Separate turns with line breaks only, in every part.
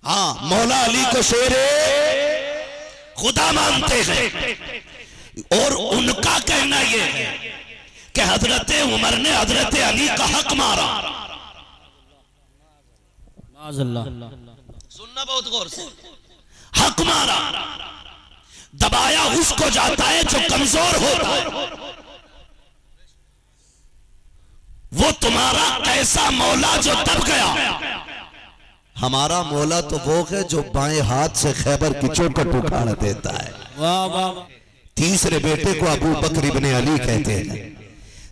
हाँ, मौला अली को शेरे खुदा मानते हैं और उनका कहना यह है कि हजरत उमर ने हजरत अली का हक मारा। सुनना बहुत गौर से, हक मारा, दबाया उसको जाता है जो कमजोर होता है। वो तुम्हारा कैसा मौला जो दब गया? हमारा मौला तो वो है जो बाएं हाथ से खैबर की चौखट उखाड़ देता है। वाह वाह। तीसरे बेटे को अबू बकर इब्ने अली कहते हैं,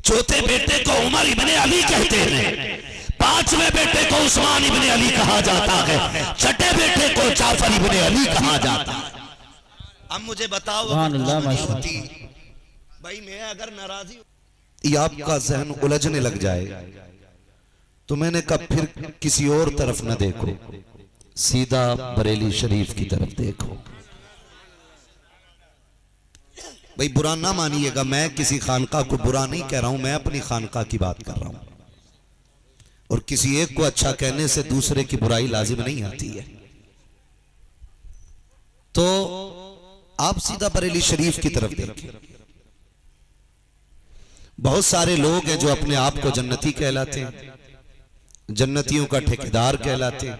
चौथे बेटे को उमर इब्ने अली कहते हैं, पांचवें बेटे को उस्मान इब्ने अली कहा जाता है, छठे बेटे को जाफर इब्ने अली कहा जाता है। अब मुझे बताओ होती भाई, मैं अगर नाराजी आपका जहन उलझने लग जाए तो मैंने कहा फिर किसी और तरफ न देखो, सीधा बरेली शरीफ की तरफ देखो। भाई बुरा ना मानिएगा, मैं किसी खानका को बुरा नहीं कह रहा हूं, मैं अपनी खानका की बात कर रहा हूं। और किसी एक को अच्छा कहने से दूसरे की बुराई लाजिम नहीं आती है। तो आप सीधा बरेली शरीफ की तरफ देखिए। बहुत सारे लोग हैं जो अपने आप को जन्नती कहलाते हैं, जन्नतियों का ठेकेदार कहलाते हैं,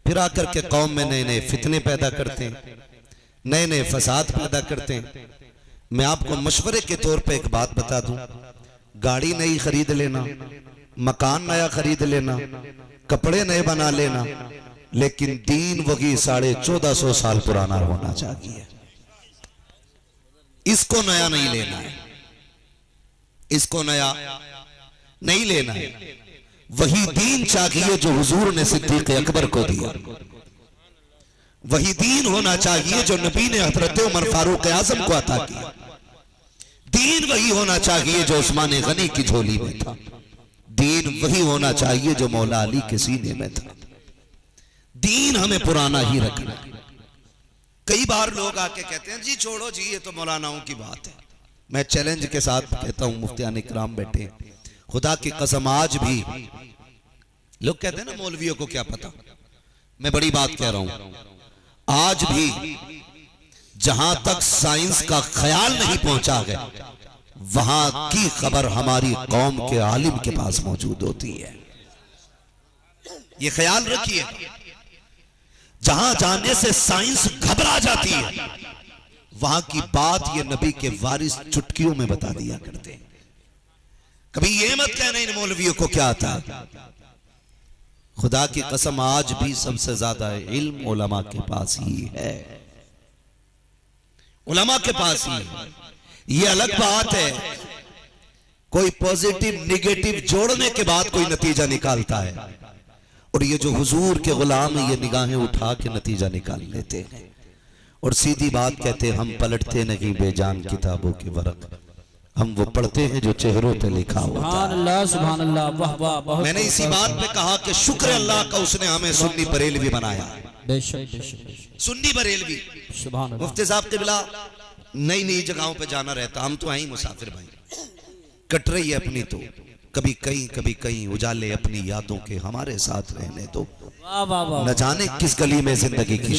फिर आकर के कौम में नए नए फितने पैदा करते हैं, नए नए फसाद पैदा करते हैं। मैं आपको मशवरे के तौर पे एक बात बता दूं, गाड़ी नई खरीद लेना, मकान नया खरीद लेना, कपड़े नए बना लेना, लेकिन दीन वही 1450 साल पुराना होना चाहिए। इसको नया नहीं लेना है, इसको नया नहीं लेना है। वही दीन चाहिए जो हुजूर ने सिद्दीक अकबर को दिया, वही दीन होना चाहिए जो नबी ने हजरत उमर फारूक आजम को अता किया। दीन वही होना चाहिए जो उस्मान गनी की झोली में था। दीन वही होना चाहिए जो मौला अली के सीने में था। दीन हमें पुराना ही रखना। कई बार लोग आके कहते हैं जी छोड़ो जी, ये तो मौलानाओं की बात है। मैं चैलेंज के साथ कहता हूं, मुफ्तियान इकराम बैठे, खुदा की कसम आज भी लोग कहते हैं ना मौलवियों को क्या पता, मैं बड़ी बात कह रहा हूं, आज भी जहां तक साइंस का ख्याल नहीं पहुंचा है वहां की खबर हमारी कौम के आलिम के पास मौजूद होती है। ये ख्याल रखिए, जहां जाने से साइंस घबरा जाती है वहां की बात ये नबी के वारिस चुटकियों में बता दिया करते हैं। कभी ये मत कहना इन मौलवियों को क्या आता है। खुदा की कसम आज भी सबसे ज्यादा इल्म उलमा के पास ही है, उलमा के पास ही है। ये अलग बात है कोई पॉजिटिव निगेटिव जोड़ने के बाद कोई नतीजा निकालता है, और ये जो हुजूर के गुलाम है ये निगाहें उठा के नतीजा निकाल लेते हैं और सीधी बात कहते हैं हम पलटते नहीं बेजान किताबों के वरक, हम वो पढ़ते हैं जो चेहरों पे लिखा होता है। सुभान अल्लाह, वाह वाह। मैंने इसी बात पे कहा कि शुक्र अल्लाह का उसने हमें सुन्नी बरेलवी बनाया। सुन्नी बरेलवी, सुभान अल्लाह। मुफ्ती साहब क़िबला नई नई जगहों पे जाना रहता, हम तो आई मुसाफिर भाई, कट रही है अपनी तो कभी कहीं उजाले अपनी यादों के हमारे साथ रहने दो। न जाने किस गली में जिंदगी की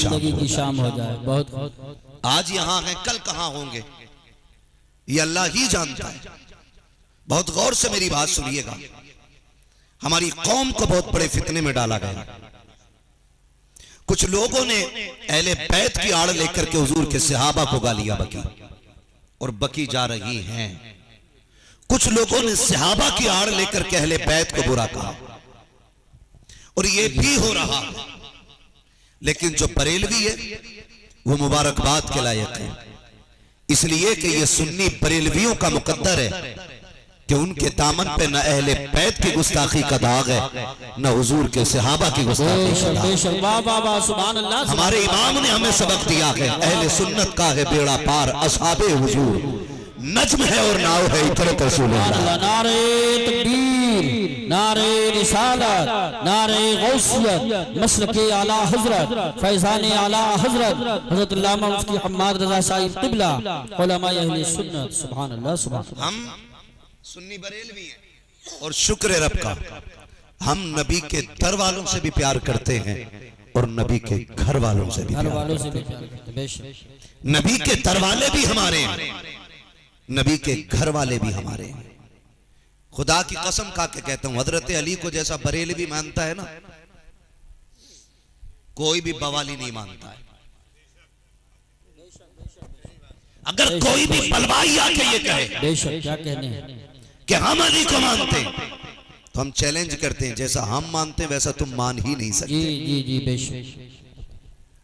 शाम हो जाए। बहुत आज यहाँ है, कल कहाँ होंगे ये अल्लाह ही जानता है। बहुत गौर से मेरी बात सुनिएगा। हमारी कौम को बहुत बड़े फितने में डाला गया। कुछ लोगों ने अहले बैत की आड़ लेकर के हुजूर के सहाबा को गालियां बकी, और बकी जा रही हैं। कुछ लोगों ने सहाबा की आड़ लेकर के अहले बैत को बुरा कहा, और ये भी हो रहा है। लेकिन जो बरेलवी है वो मुबारकबाद के लायक है, इसलिए कि ये सुन्नी बरेलवियों का मुकद्दर है कि उनके दामन पे न अहले बैत की गुस्ताखी का दाग है, न हुजूर के सहाबा की गुस्ताखी का दाग। हमारे इमाम ने हमें सबक दिया है, अहले सुन्नत का है बेड़ा पार, असहाबे हुजूर नज्म है और नाव है इतरत रसूलुल्लाह। नारे तकबीर, नारे रिसालत, नारे गौसियत, मसलके आला हजरत, फैजाने आला हजरत हजरत अल्लामा मुफ्ती हम्माद रजा साहिब क़िबला, उलमा अहले सुन्नत। सुभान अल्लाह, सुभान अल्लाह। हम सुन्नी बरेलवी हैं और शुक्र रब का हम नबी के दर वालों से भी प्यार करते हैं और नबी के घर वालों से भी प्यार करते हैं। नबी के दरवाले भी हमारे हैं, नबी के घर वाले भी हमारे हैं। खुदा की कसम खा के कहता हूं, हजरत अली को जैसा बरेलवी मानता है ना, कोई भी बवाली नहीं मानता है। अगर कोई भी बलवाई आके ये कहे
क्या कहने
कि हम अली को मानते हैं, तो हम चैलेंज करते हैं, जैसा हम मानते हैं वैसा तुम मान ही नहीं सकते।
जी जी बेशक।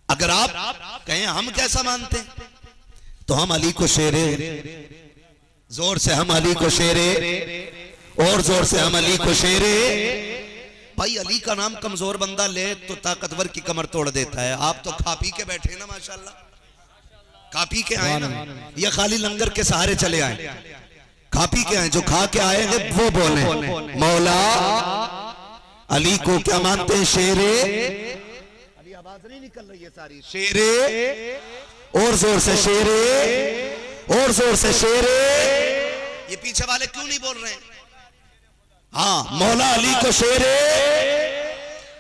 अगर आप कहें हम कैसा मानते हैं, तो हम अली को शेरे, जोर से हम अली को शेरे, और जोर से हम अली को शेरे। भाई अली का नाम कमजोर बंदा ले तो ताकतवर की कमर तोड़ देता है। आप तो खा पी के बैठे ना, माशाल्लाह, खा पी के आए ना, या खाली लंगर के सहारे चले आए? खा पी के आए। जो खा के आए हैं वो बोले मौला अली को क्या मानते हैं? शेरे। अली आवाज नहीं निकल रही है सारी। शेरे, और जोर से शेरे, और जोर से शेरे। ये पीछे वाले क्यों नहीं बोल रहे हैं? हाँ, मौला अली को शेरे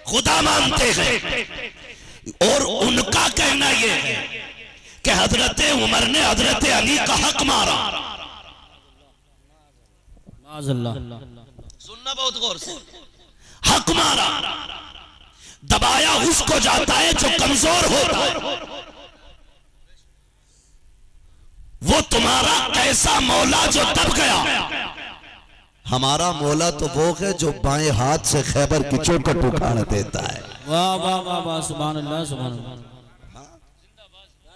खुदा मानते हैं। और उनका कहना यह है कि हजरत उमर ने हजरत अली का हक मारा। सुनना बहुत गौर से, हक मारा, दबाया उसको जाता है जो कमजोर होता है। वो तुम्हारा कैसा मौला जो दब गया? हमारा मौला तो वो है जो बाएं हाथ से खैबर की चौखट उखाड़ देता है।
वाह वाह वाह वाह, सुभान अल्लाह सुभान अल्लाह।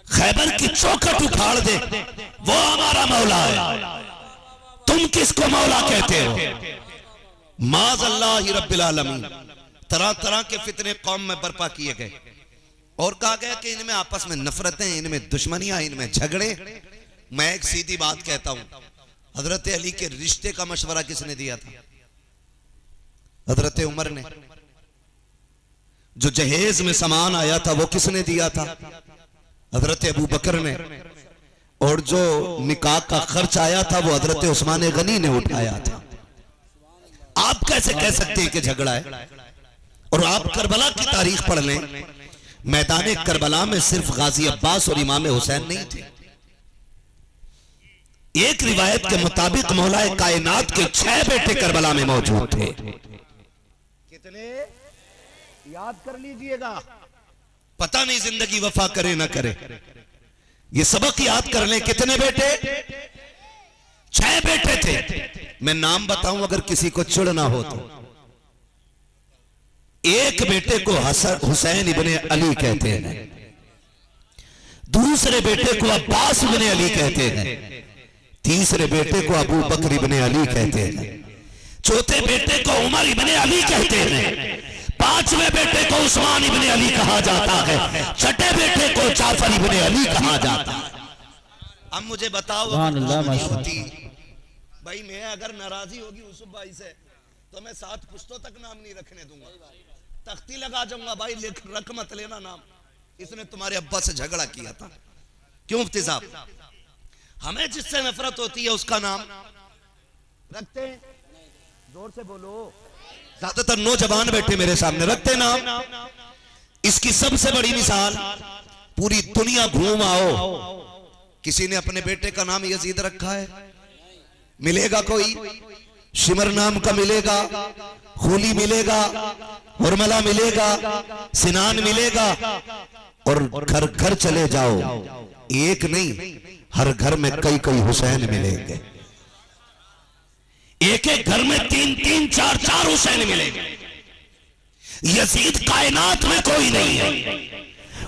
खैबर की चौखट उखाड़ दे, वो हमारा मौला है। तुम किसको मौला कहते हो? माज़ अल्लाह रब्बिल आलमीन। तरह तरह के फितने कौम में बर्पा किए गए और कहा गया कि इनमें आपस में नफरतें, इनमें दुश्मनियां, इनमें झगड़े। मैं एक सीधी बात कहता हूं, हजरत अली के रिश्ते का मशवरा किसने दिया था? हजरत उमर ने। जो जहेज में सामान आया था वो किसने दिया था? हजरत अबू बकर ने। और जो निकाह का खर्च आया था वो हजरत उस्मान गनी ने उठाया था। आप कैसे कह सकते हैं कि झगड़ा है? और आप करबला की तारीख पढ़ लें, मैदान करबला में सिर्फ गाजी अब्बास और इमाम हुसैन नहीं थे। एक रिवायत के मुताबिक मौलाए कायनात के 6 बेटे करबला में मौजूद थे। कितने? याद कर लीजिएगा, पता नहीं जिंदगी वफा करे ना करे। ये सबक याद कर लें। कितने बेटे? 6 बेटे थे। मैं नाम बताऊं अगर किसी को चिढ़ ना हो तो। एक बेटे को हुसैन इब्ने अली कहते हैं, दूसरे बेटे को अब्बास इब्ने अली कहते हैं, तीसरे बेटे को अबू बकर इब्ने अली कहते हैं, चौथे बेटे को उमर इब्ने अली कहते हैं, पांचवें बेटे को उस्मान इब्ने अली कहा जाता है, छठे बेटे को जाफर इब्ने अली कहा जाता है। अब मुझे बताओ, होती भाई, मैं अगर नाराजी होगी यूसुफ भाई से तो मैं 7 पुश्तों तक नाम नहीं रखने दूंगा, तख्ती लगा जाऊंगा, भाई रख मत लेना नाम, इसने तुम्हारे अब्बा से झगड़ा किया था। क्यों मुफ्ती साहब? हमें जिससे नफरत होती है उसका नाम रखते हैं। जोर से बोलो, ज्यादातर नौजवान बैठे मेरे सामने, रखते नाम। इसकी सबसे बड़ी मिसाल, पूरी दुनिया घूम आओ, किसी ने अपने बेटे का नाम यजीद रखा है? मिलेगा कोई? शिमर नाम का मिलेगा, खूली मिलेगा, हुरमला मिलेगा, सिनान मिलेगा। और घर घर चले जाओ, एक नहीं, हर घर में कई कई हुसैन मिलेंगे। एक एक घर में 3-3, 4-4 हुसैन मिलेंगे। यजीद कायनात में कोई नहीं है,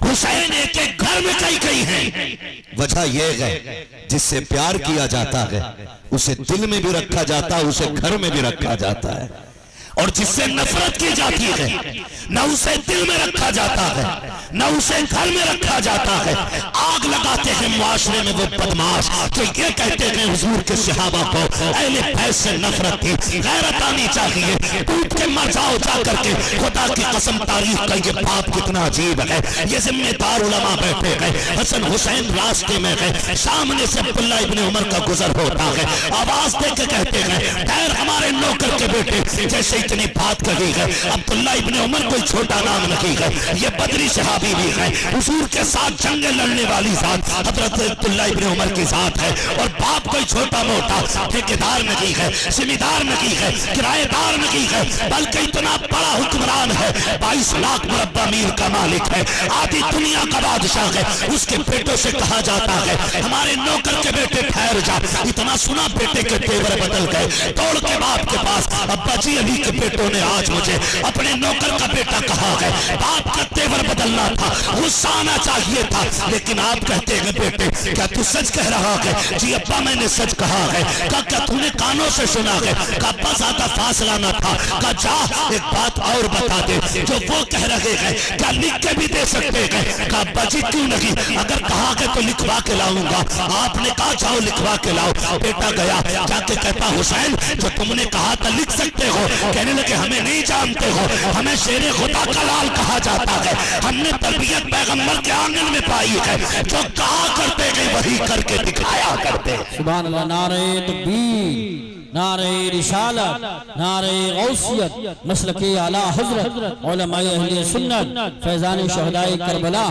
हुसैन एक एक घर में कई कई हैं। वजह यह है, जिससे प्यार किया जाता है उसे दिल में भी रखा जाता है, उसे घर में भी रखा जाता है। और जिससे नफरत की जाती है न उसे दिल में रखा जाता है, न उसे घर में रखा जाता है। आग लगाते हैं मुआशरे में वो बदमाश जो ये कहते हैं हुजूर के सहाबा को अहले बैत से नफरत थी, गैरत आनी चाहिए, टूट के मर जाओ जा करके। खुदा की कसम, तारीख का ये बात कितना अजीब है। ये जिम्मेदार उलमा बैठे हैं, हसन हुसैन रास्ते में है, सामने से अब्दुल्ला इब्ने उमर का गुजर होता है, आवाज दे के कहते हैं खैर हमारे नौकर के बेटे, जैसे इतनी बात कही है। अब्दुल्ला इब्ने उमर कोई छोटा नाम नहीं है, ये बदरी सहाबी भी है, हुजूर के साथ जंग लड़ने वाली जात हजरत अब्दुल्ला इब्ने उमर की जात है। और बाप कोई छोटा मोटा ठेकेदार नहीं है, जिम्मेदार नहीं है, किराएदार नहीं है, बल्कि इतना बड़ा हुक्मरान है, 22 लाख मुरब्बा मील का मालिक है, आधी दुनिया का बादशाह है। उसके बेटों से कहा जाता है हमारे नौकर के बेटे ठहर जा। इतना सुना बेटे के तेवर बदल गए, दौड़ के बाप के पास, अब्बा जी अली के बेटों ने आज मुझे अपने नौकर का बेटा कहा है। बाप का तेवर बदलना था, गुस्सा आना चाहिए था, लेकिन आप कहते हैं बेटे क्या तू सच कह रहा है? जी अब्बा मैंने सच कहा है। क्या तूने कानों से सुना है? अब्बा ज्यादा फासला न था। जा एक बात और बता दे, जो वो कह रहे हैं क्या लिख के भी दे सकते हैं? अब्बा जी क्यों नहीं, अगर कहा है तो लिखवा के लाऊंगा। आपने कहा जाओ लिखवा के लाओ। बेटा गया, जाके कहता हुसैन जो तुमने कहा था लिख सकते हो? कहने लगे हमें नहीं जानते हो, हमें शेरे खुदा का लाल कहा जाता है, हमने तरबियत पैगंबर के आंगन में पाई है, जो कहा करते गए वही करके दिखाया करते।
सुभान अल्लाह। नारे तकबीर, नारे रिसालत, नारे गौसियत, मसलके आला हजरत, उलमाए अहले सुन्नत, फैजान शहदाए करबला।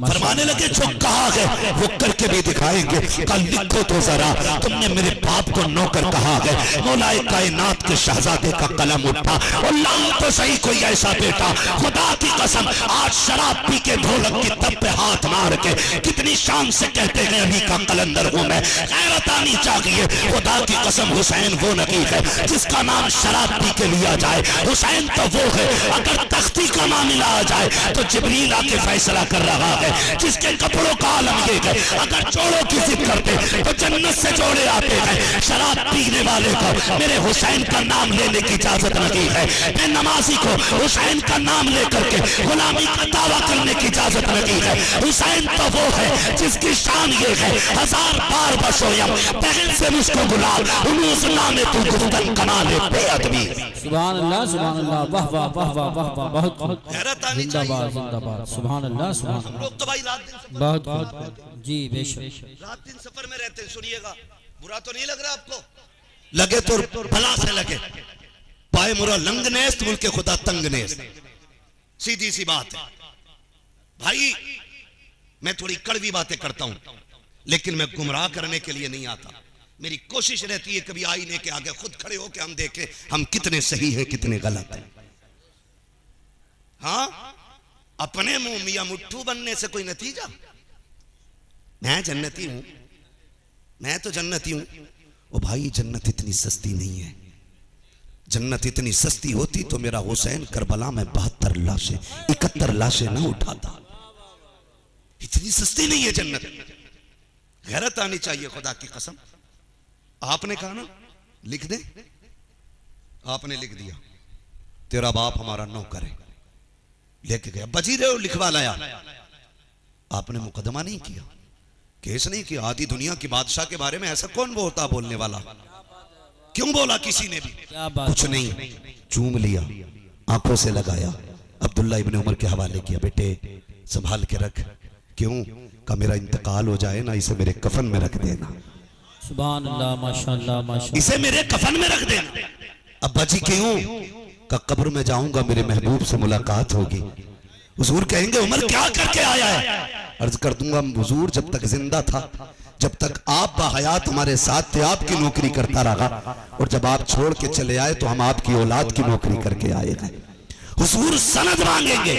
फरमाने लगे जो कहा है वो करके भी दिखाएंगे। कल लिखो तो जरा, तुमने मेरे बाप को नौकर कहा है। मौलाए कायनात के शहजादे का कलम उठा और लाल तो सही कोई ऐसा बेटा, खुदा की कसम आज शराब पी के ढोलक की तब पे हाथ मार के कितनी शान से कहते हैं अली का कलंदर हूं मैं। गैरत आनी चाहिए। खुदा की कसम हुसैन वो नहीं है जिसका नाम शराब पी के लिया जाए। हुसैन तो वो है अगर तख्ती का मामला आ जाए तो जिब्रील आके फैसला कर रहा है, जिसके कपड़ों का आलम ये है अगर जोड़ों की जिद करते तो जन्नत से जोड़े आते हैं। शराब पीने वाले को मेरे हुसैन का नाम लेने की इजाजत नहीं है। मैं नमाजी को हुसैन का नाम लेकर के गुलामी का दावा करने की इजाजत नहीं है। हुसैन तो वो है जिसकी शान ये है 1000 बार बसोयम पहल से मुझको गुलाल उनूस नामे तू गुफ्तन कमाले बेअदबी।
सुभान अल्लाह, सुभान अल्लाह, वाह वाह वाह वाह वाह वाह, बहुत
हैरत आनी
जिंदाबाद जिंदाबाद। सुभान अल्लाह, सुभान
हम लोग तो भाई रात दिन
बहुत जी बेशक।
रात दिन सफर में रहते हैं। सुनिएगा, बुरा तो नहीं लग रहा आपको? लगे तो भला से लगे। पाए मुरा लंग नेस्त मुल्के खुदा तंग नेस्त, सीधी सी बात है भाई। मैं थोड़ी कड़वी बातें करता हूं लेकिन मैं गुमराह करने के लिए नहीं आता। मेरी कोशिश रहती है कभी आईने के आगे खुद खड़े होकर हम देखें हम कितने सही हैं कितने गलत हैं। हाँ, अपने मुंह मियां मुट्ठू बनने से कोई नतीजा? मैं जन्नती हूं, मैं तो जन्नती हूं। ओ भाई जन्नत इतनी सस्ती नहीं है। जन्नत इतनी सस्ती होती तो मेरा हुसैन करबला में 72 लाशें 71 लाशें ना उठाता। इतनी सस्ती नहीं है जन्नत। गैरत आनी चाहिए खुदा की कसम। आपने कहा ना लिख दे, आपने लिख दिया तेरा बाप हमारा नौकर है, लेके गया बजी रहे हो लिखवा लाया। आपने मुकदमा नहीं किया, केस नहीं किया। आधी दुनिया की बादशाह के बारे में ऐसा कौन बोलता बोलने वाला? क्यों बोला किसी ने भी? कुछ नहीं, चूम लिया, आंखों से लगाया, अब्दुल्ला इब्ने उमर के हवाले किया, बेटे संभाल के रख। क्यों? का मेरा इंतकाल हो जाए ना, इसे मेरे कफन में रख देना।
सुभान अल्लाह, माशाअल्लाह माशाअल्लाह,
इसे मेरे कफन में रख देना। अब्बा जी क्यों? का कब्र में जाऊंगा मेरे महबूब से मुलाकात होगी। हुजूर कहेंगे उमर क्या करके आया है? अर्ज कर दूंगा हुजूर जब तक जिंदा था, जब तक आप बाहयात हमारे साथ थे आपकी नौकरी करता रहा, और जब आप छोड़ के चले आए तो हम आपकी औलाद की नौकरी करके आए थे। हुजूर सनद मांगेंगे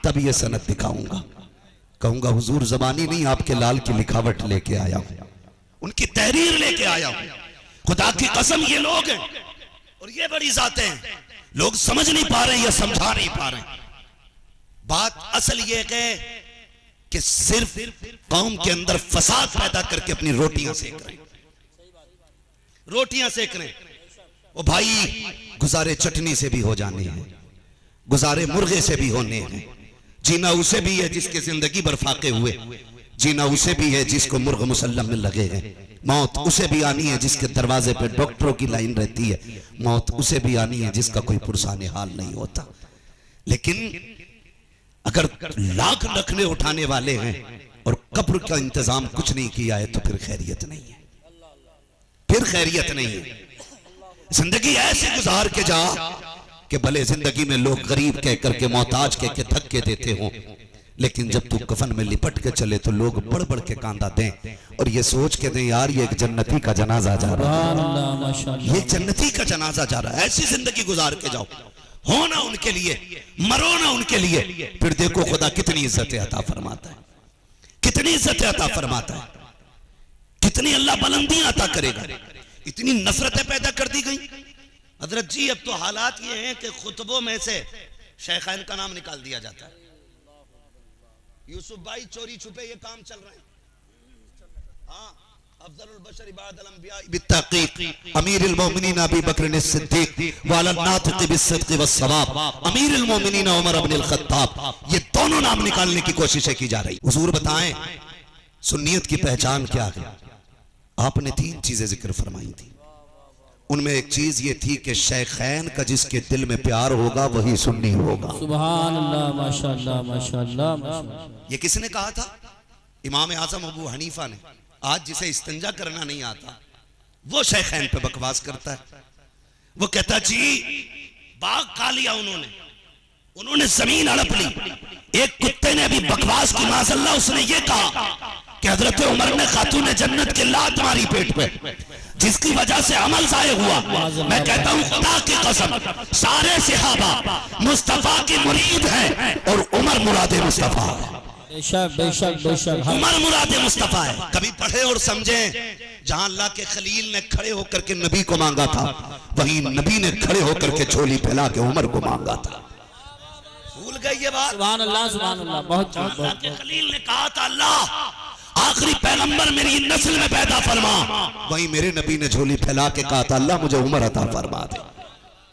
तब ये सनद दिखाऊंगा। कहूंगा हुजूर जबानी नहीं आपके लाल की लिखावट लेके आया हूं, उनकी तहरीर लेके आया हूं। खुदा की कसम ये लोग हैं और ये बड़ी जातें हैं। लोग समझ नहीं पा रहे या समझा नहीं पा रहे। बात असल ये है कि सिर्फ कौम के अंदर फसाद पैदा करके अपनी रोटियां सेक रहे, रोटियां सेक रहे। वो भाई गुजारे चटनी से भी हो जाने हैं, गुजारे मुर्गे से भी होने हैं। जीना उसे भी है जिसके जिंदगी भर फाके हुए, जीना उसे भी है जिसको मुर्ग मुसल्लम में लगे हैं। मौत उसे भी आनी है जिसके दरवाजे पे डॉक्टरों की लाइन रहती है। मौत उसे भी आनी है जिसका कोई पुरसाने हाल नहीं होता। लेकिन अगर लाख रखने उठाने वाले हैं और कब्र का इंतजाम कुछ नहीं किया है तो फिर खैरियत नहीं है, फिर खैरियत नहीं है। जिंदगी ऐसे गुजार के जा कि भले जिंदगी में लोग गरीब कह करके मोहताज कह के धक्के देते हों, लेकिन जब तू कफन में लिपट के चले तो लोग बढ़ बढ़ के कांदा दें और ये सोच के दें यार ये एक जन्नती का जनाजा जा रहा है, ये जन्नती का जनाजा जा रहा है। ऐसी जिंदगी गुजार के जाओ, हो ना उनके लिए, मरो ना उनके लिए, फिर देखो खुदा कितनी इज्जतें अता फरमाता है, कितनी इज्जतें अता फरमाता है, कितनी अल्लाह बुलंदियां अता करेगा। इतनी नफरतें पैदा कर दी गई हजरत जी। अब तो हालात ये हैं कि खुतबों में से शेखैन का नाम निकाल दिया जाता है। यूसुफ भाई चोरी छुपे ये काम चल रहे हैं। हाँ, अफजलुल बशर इबादल अंबिया बित्तक़ीक़ अमीरुल मोमिनीन अबू बकर सिद्दीक़ वाला नातिक़ बिस्सिद्क़ वस्सवाब अमीरुल मोमिनीन उमर इब्नुल खत्ताब, ये दोनों नाम निकालने की कोशिशें की जा रही। हुजूर बताएं सुन्नियत की पहचान क्या है? आपने 3 चीजें जिक्र फरमाई थी। उनमें एक चीज ये थी कि शेखैन का जिसके दिल में प्यार होगा वही सुन्नी होगा। सुभान अल्लाह, माशाअल्लाह माशाअल्लाह माशाअल्लाह। ये किसने कहा था? इमाम आजम अबू हनीफा ने। आज जिसे इस्तिंजा करना नहीं आता वो शेखैन पे बकवास करता है। वो कहता जी बाग खा लिया उन्होंने जमीन हड़प ली। एक कुत्ते ने अभी बकवास की माज़अल्लाह उसने ये कहा कि हजरत उमर ने खातून जन्नत के लात मारी पेट पे, जिसकी वजह से अमल ज़ाये हुआ। मैं कहता हूँ खुदा की कसम सारे सहाबा मुस्तफा की मुरीद हैं और उमर मुरादे मुस्तफा है। बेशक बेशक बेशक उमर मुरादे मुस्तफा है। कभी पढ़े और समझे, जहां अल्लाह के खलील ने खड़े होकर के नबी को मांगा था, वहीं नबी ने खड़े होकर के झोली फैला के उमर को मांगा था। भूल गई ये बात? सुभान अल्लाह सुभान अल्लाह। बहुत अल्लाह के खलील ने कहा था अल्लाह आखिरी पैगंबर मेरी नस्ल में पैदा फरमा, वहीं मेरे नबी ने झोली फैला के कहा था अल्लाह मुझे उमर अता फरमा दे।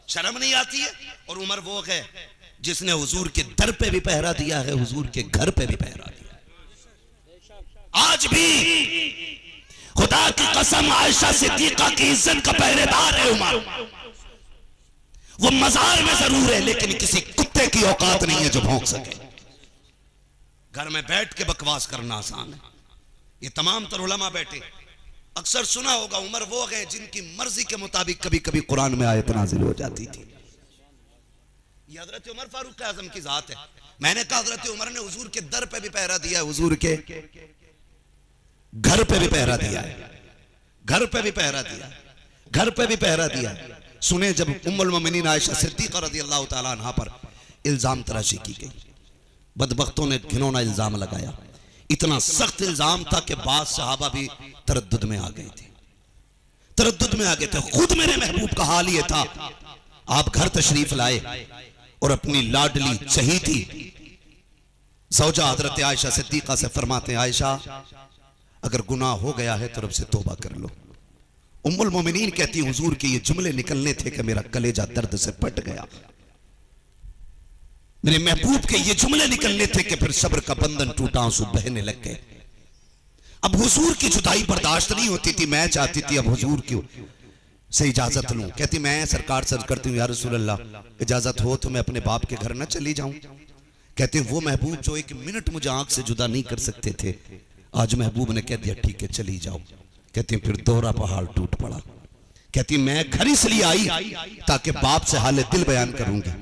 शर्म नहीं आती है? और उमर वो है जिसने हुजूर के दर पे भी पहरा दिया है, हुजूर के घर पे भी पहरा दिया। आज भी खुदा की कसम आयशा सिद्दीका की इज्जत का पहरेदार है उमर। वो मजार में जरूर है लेकिन किसी कुत्ते की औकात नहीं है जो भौंक सके। घर में बैठ के बकवास करना आसान है। ये तमाम तर उलमा बैठे, अक्सर सुना होगा उमर वो गए जिनकी मर्जी के मुताबिक कभी कभी कुरान में आयत नाजिल हो जाती थी। ये हजरत उमर फारूक आजम की जात है। मैंने कहा हजरत उमर ने हुजूर के दर पे भी पहरा दिया है, हुजूर के घर पे भी पहरा दिया है, घर पे भी पहरा दिया, घर पे भी पहरा दिया। सुने जब उम्मुल मोमिनीन आयशा सिद्दीक़ा रज़ियल्लाहु ताला अन्हा पर इल्जाम तराशी की गई, बदबख्तों ने घिनौना इल्जाम लगाया। इतना सख्त इल्जाम था कि बाद सहाबा भी तरद्दुद में आ गए थे, तरद्दुद में आ गए थे। खुद मेरे महबूब का हाल ये था, आप घर तशरीफ लाए और अपनी लाडली चहीती ज़ौजा हज़रत आयशा सिद्दीक़ा से फरमाते आयशा अगर गुनाह हो गया है तो रब से तौबा कर लो। उम्मुल मोमिनीन कहती हुजूर के ये जुमले निकलने थे कि मेरा कलेजा दर्द से फट गया। मेरे महबूब के ये जुमले निकलने थे कि फिर सब्र का बंधन टूटा, आंसू बहने लग गए। अब हुजूर की जुदाई बर्दाश्त नहीं होती थी। मैं चाहती थी अब हुजूर की से इजाजत लूं। कहती मैं सरकार से अर्ज करती हूँ या रसूल अल्लाह इजाजत हो तो मैं अपने बाप के घर न चली जाऊं। कहते वो महबूब जो 1 मिनट मुझे आंख से जुदा नहीं कर सकते थे, आज महबूब ने कह दिया ठीक है चली जाओ। कहती फिर दोहरा पहाड़ टूट पड़ा। कहती मैं घर इसलिए आई ताकि बाप से हाल दिल बयान करूंगी,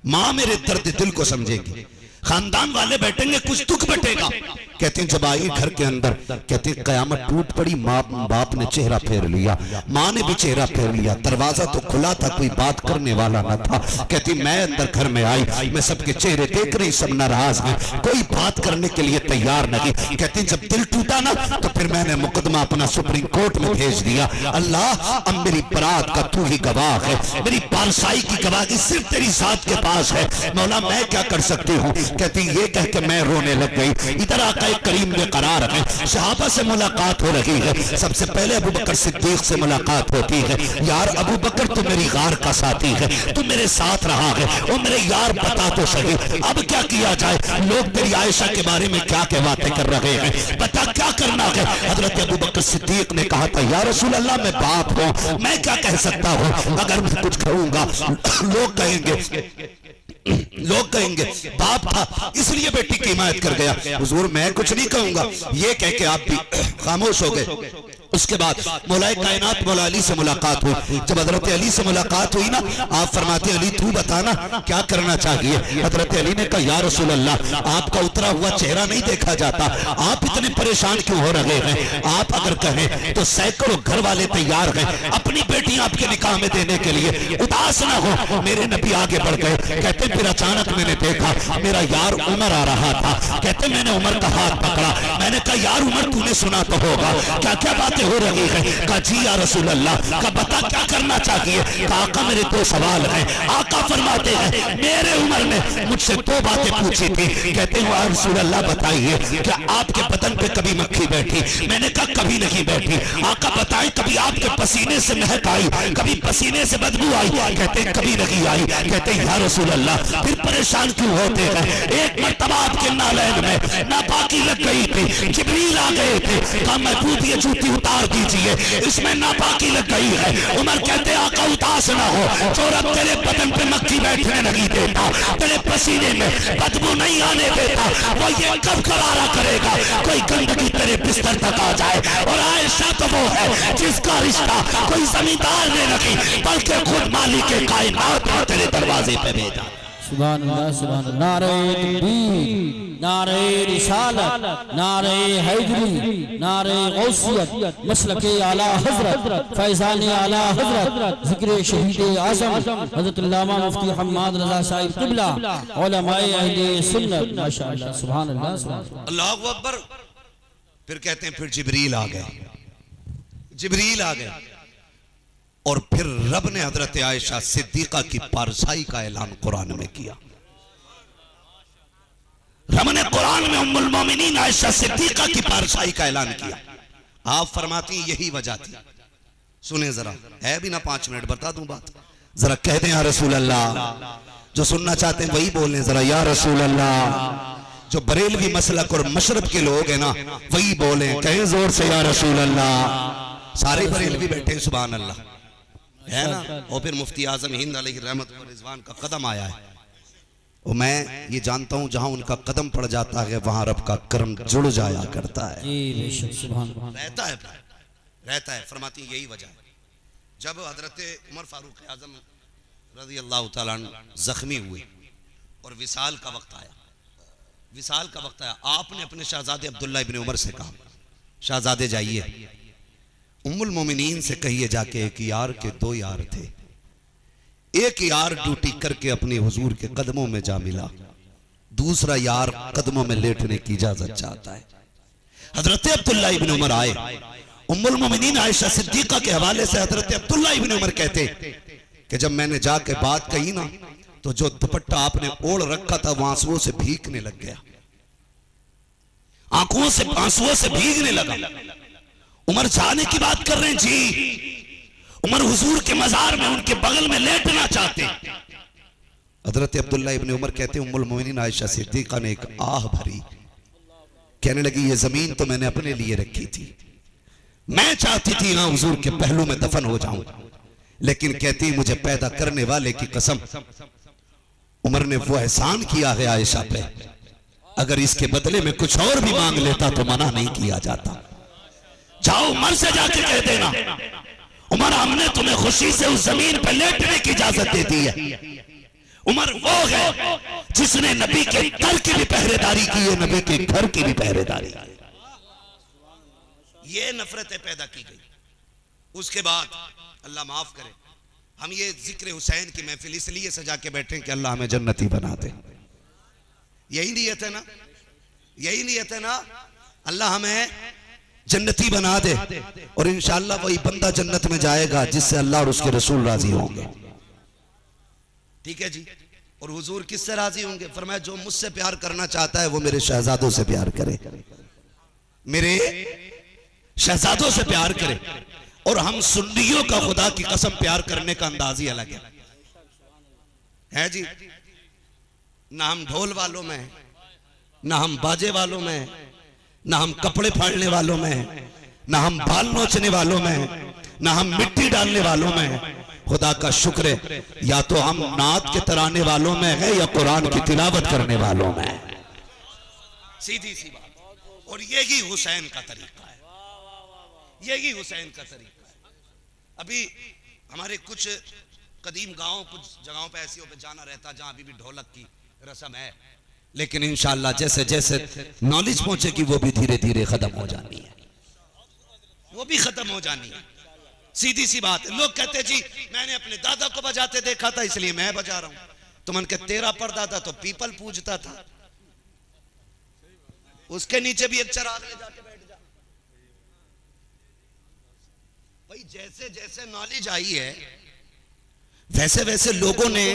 माँ मेरे दर्द दिल को समझेगी, खानदान वाले बैठेंगे कुछ दुख बटेगा। कहते हैं जब आई घर के अंदर, कहते हैं कयामत टूट पड़ी। माँ बाप ने चेहरा फेर लिया, माँ ने भी चेहरा फेर लिया। दरवाजा तो खुला था, कोई बात करने वाला न था। कहती मैं अंदर घर में आई, मैं सबके चेहरे देख रही, सब नाराज हैं, कोई बात करने के लिए तैयार नहीं। कहती जब दिल टूटा ना तो फिर मैंने मुकदमा अपना सुप्रीम कोर्ट में भेज दिया। अल्लाह अब मेरी बरात का तू ही गवाह है, मेरी पारसाई की गवाही सिर्फ तेरी जात के पास है। मौला मैं क्या कर सकती हूँ? कहती ये कह के मैं रोने लग गई। इधर आका करीम ने करार है, सहाबा से मुलाकात हो रही है। सबसे पहले अबू बकर सिद्दीक से मुलाकात होती है। यार अबू बकर तू मेरी गार का साथी है, तू मेरे साथ रहा है, वो मेरे यार बता तो सही अब क्या किया जाए? लोग तेरी आयशा के बारे में क्या क्या बातें कर रहे हैं, बता क्या करना है? हजरत अबू बकर सिद्दीक ने कहा था या रसूल अल्लाह मैं बाप हूँ, मैं क्या कह सकता हूँ? अगर मैं कुछ कहूंगा लोग कहेंगे बाप था इसलिए बेटी की हिमायत कर गया। हुजूर मैं कुछ नहीं कहूंगा। ये कह के आप भी खामोश हो गए। उसके बाद मौलाए कायनात मौला अली से मुलाकात हुई। जब हजरत अली से मुलाकात हुई ना, आप फरमाते अली तू बताना क्या करना चाहिए। हजरत अली ने कहा या रसूल अल्लाह, आपका उतरा हुआ चेहरा नहीं देखा जाता, आप इतने परेशान क्यों हो रहे हैं। आप अगर कहें तो सैकड़ों घर वाले तैयार हैं अपनी बेटी आपके निकाह में देने के लिए, उदास ना हो। मेरे नबी आगे बढ़ गए, कहते फिर अचानक मैंने देखा मेरा यार उमर आ रहा था। कहते मैंने उमर का हाथ पकड़ा, मैंने कहा यार उमर तूने सुना तो होगा, क्या क्या बातें हो रही है। कहा जी या रसूल अल्लाह, का बता क्या करना चाहिए। कहा आका मेरे दो सवाल हैं। आका फरमाते हैं मेरे उमर ने मुझसे दो बातें पूछी थी। कहते हैं या रसूल अल्लाह बताइए क्या आपके बदन पे कभी मक्खी बैठी। मैंने कहा कभी नहीं बैठी। आका बताएं कभी आपके पसीने से महक आई, कभी पसीने से बदबू आई। कहते कभी नहीं आई। कहते या रसूल अल्लाह फिर परेशान क्यों होते हैं। एक मर्तबा आपके नालैन में नापाकी लग गई थी, जिब्रील आ गए थे, कहा महबूब ये जूती उतार दीजिए, इसमें नापाकी लग गई है। उमर कहते आका उदास ना हो, जो रब तेरे बदन पे मक्खी बैठने नहीं देता, तेरे पसीने में बदबू नहीं आने देता, वो ये कब गवारा करेगा कोई गंदगी तेरे बिस्तर तक आ जाए। और आयशा तो वो है जिसका रिश्ता कोई जमींदार ने नहीं बल्कि खुद मालिक कायनात ने तेरे दरवाजे पे भेजा।
सुभान अल्लाह, सुभान अल्लाह। नारे तकबीर, नारे रिसालत, नारे हैदरी, नारे गौसियत, मसलके आला हजरत, फैजान आला हजरत, जिक्र शहीद आज़म हजरत अल्लामा मुफ्ती हम्माद रज़ा साहिब क़िबला, उलमाए अहले सुन्नत। माशाअल्लाह, सुभान अल्लाह, सुभान अल्लाह,
अल्लाहु अकबर। फिर कहते हैं फिर जिब्रील आ गए, जिब्रील आ गए और फिर रब ने हजरत आयशा सिद्दीका की पारसाई का ऐलान कुरान में किया। रब ने कुरान में उम्मुल मोमिनीन आयशा सिद्दीका की पारसाई का ऐलान किया। आप फरमाती यही वजह थी। सुने जरा, है भी ना 5 मिनट, बता दूं बात, जरा कह दें या रसूल अल्लाह। जो सुनना चाहते हैं वही बोलें जरा या रसूल अल्लाह। जो बरेलवी मसलक और मशरब के लोग हैं ना वही बोलें, कहें जोर से या रसूल अल्लाह। सारे बरेलवी बैठे सुभान अल्लाह, है ना। और फिर मुफ्ती आजम हिंद अलैहि रहमत व रिजवान का कदम आया है, और मैं ये जानता हूँ जहाँ उनका कदम पड़ जाता है वहां रब का करम जुड़ जाया करता है, रहता है, रहता है। फरमाती यही वजह है। जब हजरत उमर फारूक आजम रज़ी अल्लाह तआला अन्हु जख्मी हुए और विसाल का वक्त आया, विसाल का वक्त आया, आपने अपने शहजादे अब्दुल्ला इब्न उमर से कहा शहजादे जाइए उम्मुल मोमिनीन से कहिए जाके एक यार के 2 यार थे, एक यार ड्यूटी करके अपने हुजूर के कदमों में जा मिला, दूसरा यार कदमों में लेटने की इजाजत चाहता है। हजरत अब्दुल्ला इब्न उमर आए, उम्मुल मोमिनीन आयशा सिद्दीका के हवाले से हजरत अब्दुल्ला इब्न उमर कहते कि जब मैंने जाके बात कही ना तो जो दुपट्टा आपने ओढ़ रखा था वो आंसुओं से भीगने लग गया, आंखों से आंसुओं से भीगने लगा। उमर जाने की बात कर रहे हैं जी, उमर हुजूर के मजार में उनके बगल में लेटना चाहते। हजरत अब्दुल्ला इब्न उमर कहते हैं उम्मुल मोमिनीन आयशा सिद्दीका ने एक आह भरी, कहने लगी ये जमीन तो मैंने अपने लिए रखी थी, मैं चाहती थी यहां हुजूर के पहलू में दफन हो जाऊं, लेकिन कहती मुझे पैदा करने वाले की कसम उमर ने वो एहसान किया है आयशा पे, अगर इसके बदले में कुछ और भी मांग लेता तो मना नहीं किया जाता। जाओ उमर से जाके कह देना उमर हमने तुम्हें खुशी से उस जमीन पर लेटने की इजाजत दे दी है। उमर वो है जिसने नबी के घर की भी पहरेदारी की है, नबी के घर की भी पहरेदारी। ये नफरतें पैदा की गई। उसके बाद अल्लाह माफ करे, हम ये जिक्र हुसैन की महफिल इसलिए सजा के बैठे कि अल्लाह हमें जन्नती बना दे। यही नियत है ना, यही नियत है ना, अल्लाह हमें जन्नती बना दे और इंशाअल्लाह वही बंदा जन्नत में जाएगा जिससे अल्लाह और उसके रसूल राजी होंगे। ठीक है जी। और हुजूर किससे राजी होंगे? फरमाया जो मुझसे प्यार करना चाहता है वो मेरे शहजादों से प्यार करे, मेरे शहजादों से प्यार करे। और हम सुन्नियों का खुदा की कसम प्यार करने का अंदाज ही अलग है जी। ना हम ढोल वालों में, ना हम बाजे वालों में, ना हम कपड़े फाड़ने वालों में, ना हम बाल नोचने वालों में, ना हम मिट्टी डालने वालों में। खुदा का शुक्र है या तो हम नात के तराने वालों में है या कुरान की तिलावत करने वालों में। सीधी सी बात। और यही हुसैन का तरीका है, यही हुसैन का तरीका है। अभी हमारे कुछ कदीम गांव, कुछ जगहों पे ऐसी पे जाना रहता जहां अभी भी ढोलक की रस्म है, लेकिन इंशाअल्लाह जैसे जैसे नॉलेज पहुंचेगी वो भी धीरे धीरे खत्म हो जानी है, वो भी खत्म हो जानी है। सीधी सी बात है। लोग कहते जी मैंने अपने दादा को बजाते देखा था इसलिए मैं बजा रहा हूं। तो मन के तेरा परदादा तो पीपल पूजता था, उसके नीचे भी एक चराग ले जाके बैठ जा। भाई जैसे जैसे नॉलेज आई है वैसे वैसे लोगों ने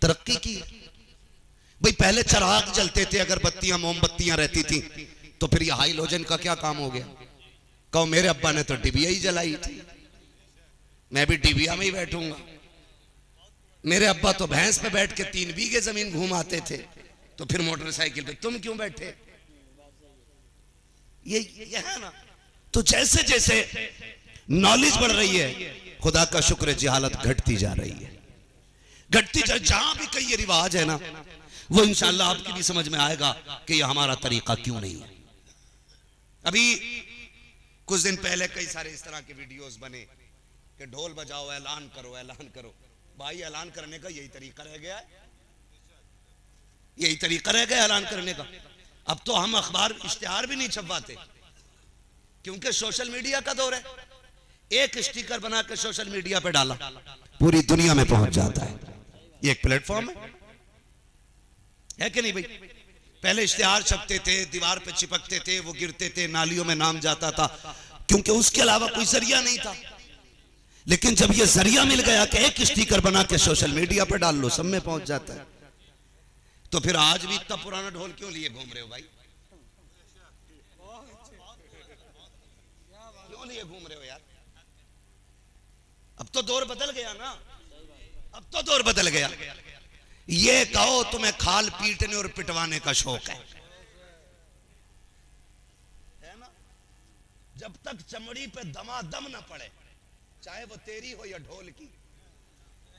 तरक्की की। भाई पहले चराग जलते थे, अगरबत्तियां मोमबत्तियां रहती थी, तो फिर ये हाइलोजन का क्या काम हो गया? कहो मेरे अब्बा ने तो डिबिया ही जलाई थी, मैं भी डिबिया में ही बैठूंगा। मेरे अब्बा तो भैंस पे बैठ के 3 बीघे जमीन घुमाते थे, तो फिर मोटरसाइकिल पे तुम क्यों बैठे? ये है ना। तो जैसे जैसे नॉलेज बढ़ रही है, खुदा का शुक्र है जिहालत घटती जा रही है, घटती जा। जहां भी कई ये रिवाज है ना, वो इंशाअल्लाह आपकी भी समझ में आएगा कि ये हमारा तरीका क्यों नहीं है। अभी कुछ दिन पहले कई सारे इस तरह के वीडियोस बने कि ढोल बजाओ, ऐलान करो, ऐलान करो। भाई ऐलान करने का यही तरीका रह गया है, यही तरीका रह गया ऐलान करने का। अब तो हम अखबार इश्तिहार भी नहीं छपवाते, क्योंकि सोशल मीडिया का दौर है। एक स्टिकर बना के सोशल मीडिया पे डाला, पूरी दुनिया में पहुंच जाता है। ये एक प्लेटफॉर्म है कि नहीं भाई? पहले इश्तिहार छपते थे, दीवार पे चिपकते थे, वो गिरते थे, नालियों में नाम जाता था, क्योंकि उसके अलावा कोई जरिया नहीं था। लेकिन जब ये जरिया मिल गया कि एक स्टिकर बना के सोशल मीडिया पे डाल लो, सब में पहुंच जाता है, तो फिर आज भी इतना पुराना ढोल क्यों लिए घूम रहे हो भाई? क्यों लिए घूम रहे हो यार? अब तो दौर बदल गया ना, अब तो दौर बदल गया। ये कहो तुम्हें खाल पीटने और पिटवाने का शौक है ना? जब तक चमड़ी पे दमादम ना पड़े, चाहे वो तेरी हो या ढोल की,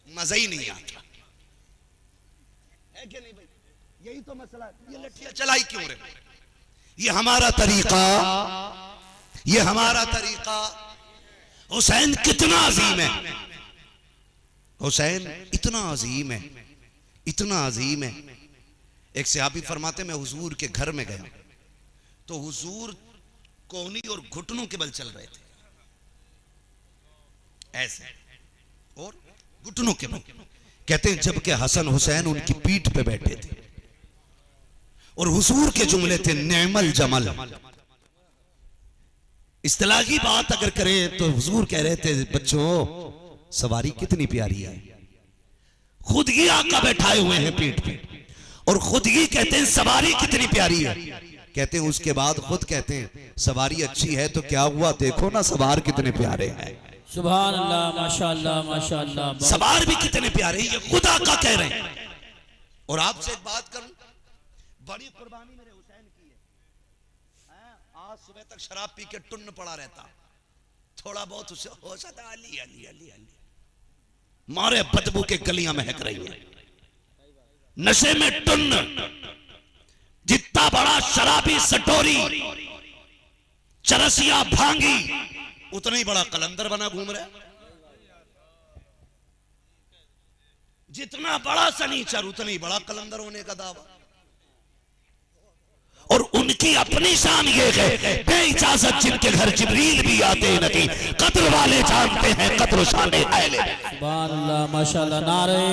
मजा ही नहीं आता है कि नहीं भाई? यही तो मसला है। ये लठियां चलाई क्यों रहे? ये हमारा तरीका, ये हमारा तरीका। हुसैन कितना अजीम है, हुसैन इतना अजीम है, इतना अजीम है। एक सहाबी फरमाते मैं हुजूर के घर में गया तो हुजूर कोहनी और घुटनों के बल चल रहे थे, ऐसे और घुटनों के बल। कहते हैं जबकि हसन हुसैन उनकी पीठ पे बैठे थे और हुजूर के जुमले थे नेमल जमल। इस्तिलाही बात अगर करें तो हुजूर कह रहे थे बच्चों सवारी कितनी प्यारी है, खुद ही आका बैठाए हुए हैं पीठ पे और खुद ही कहते हैं सवारी कितनी प्यारी है। कहते हैं उसके बाद खुद कहते हैं सवारी अच्छी है तो क्या हुआ, देखो ना सवार कितने प्यारे हैं।
सुभान अल्लाह, माशाअल्लाह, माशाअल्लाह।
सवार भी कितने प्यारे हैं, ये खुद आका कह रहे हैं। और आपसे एक बात करूं, बड़ी कुर्बानी मेरे हुसैन की है। आज सुबह तक शराब पी के टुन्न पड़ा रहता, थोड़ा बहुत उसे हो सकता अली अली अली अली मारे बदबू के गलियां महक रही है, नशे में टुन्न। जितना बड़ा शराबी सटोरी चरसिया भांगी उतना ही बड़ा कलंदर बना घूम रहा है। जितना बड़ा सनीचर उतना ही बड़ा कलंदर होने का दावा। और उनकी अपनी शान ये है बेइजाजत जिनके घर जिब्रील भी आते नहीं, कद्र वाले जानते हैं कद्र शान अहले।
सुभान अल्लाह, माशाअल्लाह। नारे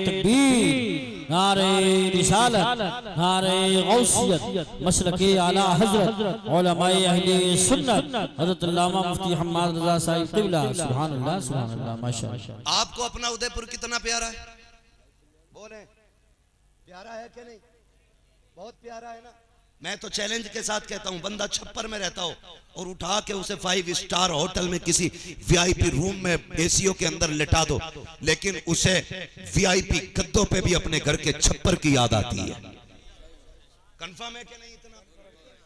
तकबीर, नारे रिसालत, नारे गौसियत, मसलके आला हजरत, उलमाए अहले सुन्नत, हजरत अल्लामा मुफ्ती हम्माद रजा साहिब क़िबला। सुभान अल्लाह, सुभान अल्लाह, माशाअल्लाह।
आपको अपना उदयपुर कितना प्यारा है? बोले प्यारा है कि नहीं? बहुत प्यारा है ना। मैं तो चैलेंज के साथ कहता हूं, बंदा छप्पर में रहता हो और उठा के उसे 5 स्टार होटल में किसी वीआईपी रूम में एसीओ के अंदर लेटा दो, लेकिन उसे वीआईपी गद्दों पे भी अपने घर के छप्पर की याद आती है। कंफर्म है कि नहीं? इतना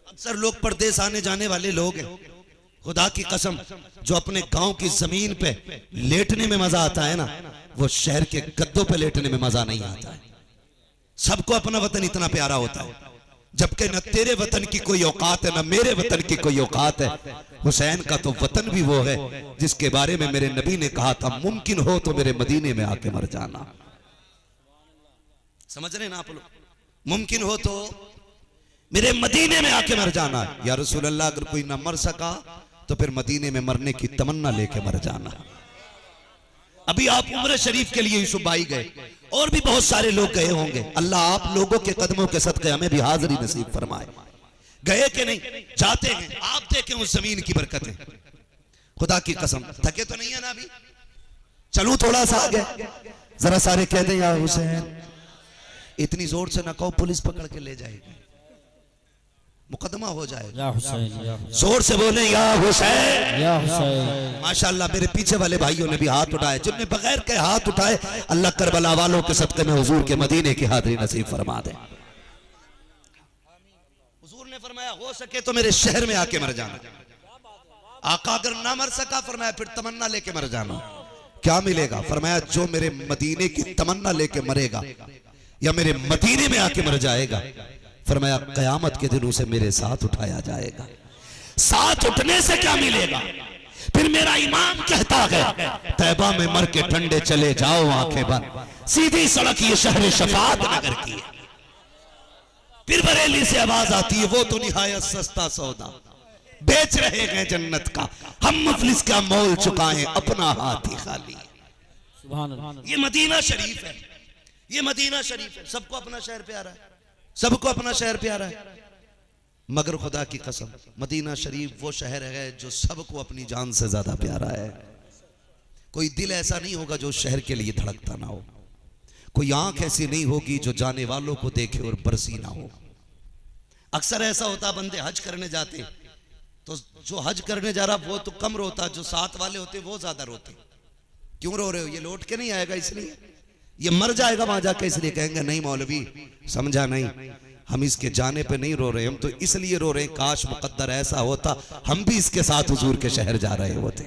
अक्सर लोग परदेश आने जाने वाले लोग हैं, खुदा की कसम जो अपने गांव की जमीन पे लेटने में मजा आता है ना, वो शहर के गद्दों पे लेटने में मजा नहीं आता है। सबको अपना वतन इतना प्यारा होता है, जबकि न तेरे वतन की कोई औकात है न मेरे वतन की कोई औकात है। हुसैन का तो वतन भी वो है जिसके बारे में मेरे नबी ने कहा था, मुमकिन हो तो मेरे मदीने में आके मर जाना। समझ रहे ना आप लोग? मुमकिन हो तो मेरे मदीने में आके मर जाना। या रसूल अल्लाह, अगर कोई ना मर सका तो फिर मदीने में मरने की तमन्ना लेके मर जाना। अभी आप उम्र शरीफ के लिए यूसुफ भाई गए, और भी बहुत सारे लोग गए होंगे। अल्लाह आप लोगों के कदमों के सदक़े हमें भी हाजिरी नसीब फरमाए। गए कि नहीं? जाते हैं। आप देखें उस जमीन की बरकतें, खुदा की कसम। थके तो नहीं है ना अभी? चलूं थोड़ा सा आगे, जरा सारे कह दें या हुसैन। इतनी जोर से ना कहो, पुलिस पकड़ के ले जाएगी, मुकदमा हो जाएगा।
या हुसैन,
जोर से बोले या हुसैन,
या हुसैन।
माशाअल्लाह मेरे पीछे वाले भाइयों ने भी हाथ उठाए, जिनने बगैर के हाथ उठाए, अल्लाह करबला वालों के सदक़े में हुजूर के मदीने की हाज़िरी नसीब फरमा दे। हुजूर ने फरमाया हो सके तो मेरे शहर में आके मर जाना। आका अगर ना मर सका, फरमाया फिर तमन्ना लेके मर जाना। क्या मिलेगा? फरमाया जो मेरे मदीने की तमन्ना लेके मरेगा या मेरे मदीने में आके मर जाएगा, फरमाया कयामत के दिन उसे मेरे साथ उठाया जाएगा। साथ उठने से क्या मिलेगा? फिर मेरा इमाम कहता है, तैबा में मर के ठंडे चले जाओ आंखें बंद, सीधी सड़क ये शहर शफात नगर की है। फिर बरेली से आवाज आती है, वो तो निहायत सस्ता सौदा बेच रहे हैं जन्नत का, हम मुफलिस का मोल चुकाएं, अपना हाथ ही खाली।
सुभान अल्लाह।
ये मदीना शरीफ है, ये मदीना शरीफ है। सबको अपना शहर प्यारा है, सबको अपना शहर प्यारा है, मगर खुदा की कसम मदीना शरीफ वो शहर है जो सबको अपनी जान से ज्यादा प्यारा है। कोई दिल ऐसा नहीं होगा जो उस शहर के लिए धड़कता ना हो, कोई आंख ऐसी नहीं होगी जो जाने वालों को देखे और बरसी ना हो। अक्सर ऐसा होता, बंदे हज करने जाते तो जो हज करने जा रहा वो तो कम रोता, जो साथ वाले होते वो ज्यादा रोते। क्यों रो रहे हो? ये लौट के नहीं आएगा इसलिए, ये मर जाएगा वहां जाके इसलिए। कहेंगे नहीं मौलवी समझा नहीं, हम इसके जाने पे नहीं रो रहे, हम तो इसलिए रो रहे हैं काश मुकद्दर ऐसा होता हम भी इसके साथ हुजूर के शहर जा रहे होते,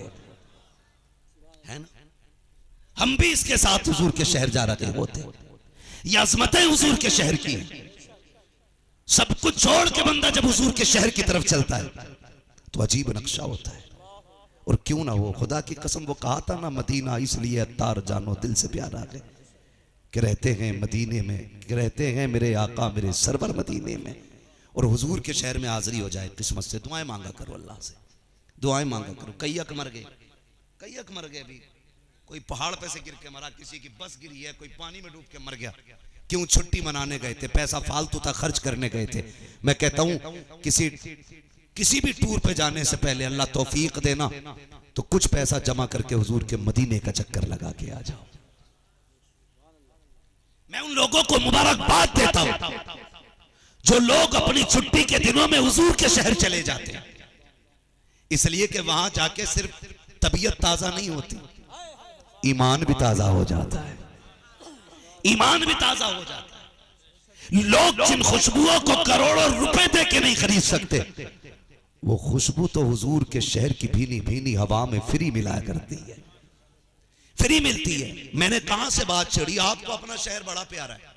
है ना? हम भी इसके साथ हुजूर के शहर जा रहे होते। ये अज़मतें हुजूर के शहर की हैं। सब कुछ छोड़ के बंदा जब हुजूर के शहर की तरफ चलता है तो अजीब नक्शा होता है। और क्यों ना हो, खुदा की कसम वो कहा था ना, मदीना इसलिए अत्तार जानो दिल से प्यारा है कि रहते हैं मदीने में, कि रहते हैं मेरे आका मेरे सरवर मदीने में। और हुजूर के शहर में हाजिरी हो जाए किस्मत से। दुआएं मांगा करो अल्लाह से, दुआएं मांगा करो। कई अक मर गए, कई अक मर गए। अभी कोई पहाड़ पे से गिर के मरा, किसी की बस गिरी है, कोई पानी में डूब के मर गया। क्यों? छुट्टी मनाने गए थे, पैसा फालतू था खर्च करने गए थे। मैं कहता हूं किसी भी टूर पे जाने से पहले अल्लाह तौफीक देना तो कुछ पैसा जमा करके हुजूर के मदीने का चक्कर लगा के आ जाओ। मैं उन लोगों को मुबारकबाद देता हूं जो लोग अपनी छुट्टी के दिनों में हुजूर के शहर चले जाते हैं, इसलिए कि वहां जाके सिर्फ तबीयत ताजा नहीं होती, ईमान भी ताजा हो जाता है, ईमान भी ताजा हो जाता है। लोग जिन खुशबुओं को करोड़ों रुपए दे के नहीं खरीद सकते, वो खुशबू तो हुजूर के शहर की भीनी भीनी हवा में फ्री मिला करती है, फ्री मिलती है। मैंने कहां से बात छेड़ी? आपको अपना शहर बड़ा प्यारा है,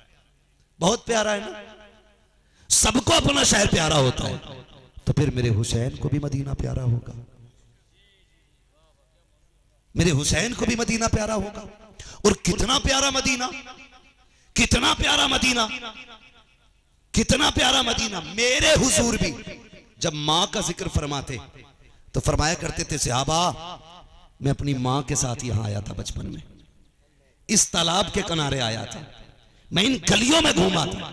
बहुत प्यारा है ना? सबको अपना शहर प्यारा होता है, तो फिर मेरे हुसैन को भी मदीना प्यारा होगा, मेरे हुसैन को भी मदीना प्यारा होगा। और कितना प्यारा मदीना, कितना प्यारा मदीना, कितना प्यारा मदीना। मेरे हुजूर भी जब मां का जिक्र फरमाते तो फरमाया करते थे, सहाबा मैं अपनी मां के साथ यहां आया था बचपन में, इस तालाब के किनारे आया था, मैं इन गलियों में घूमा था,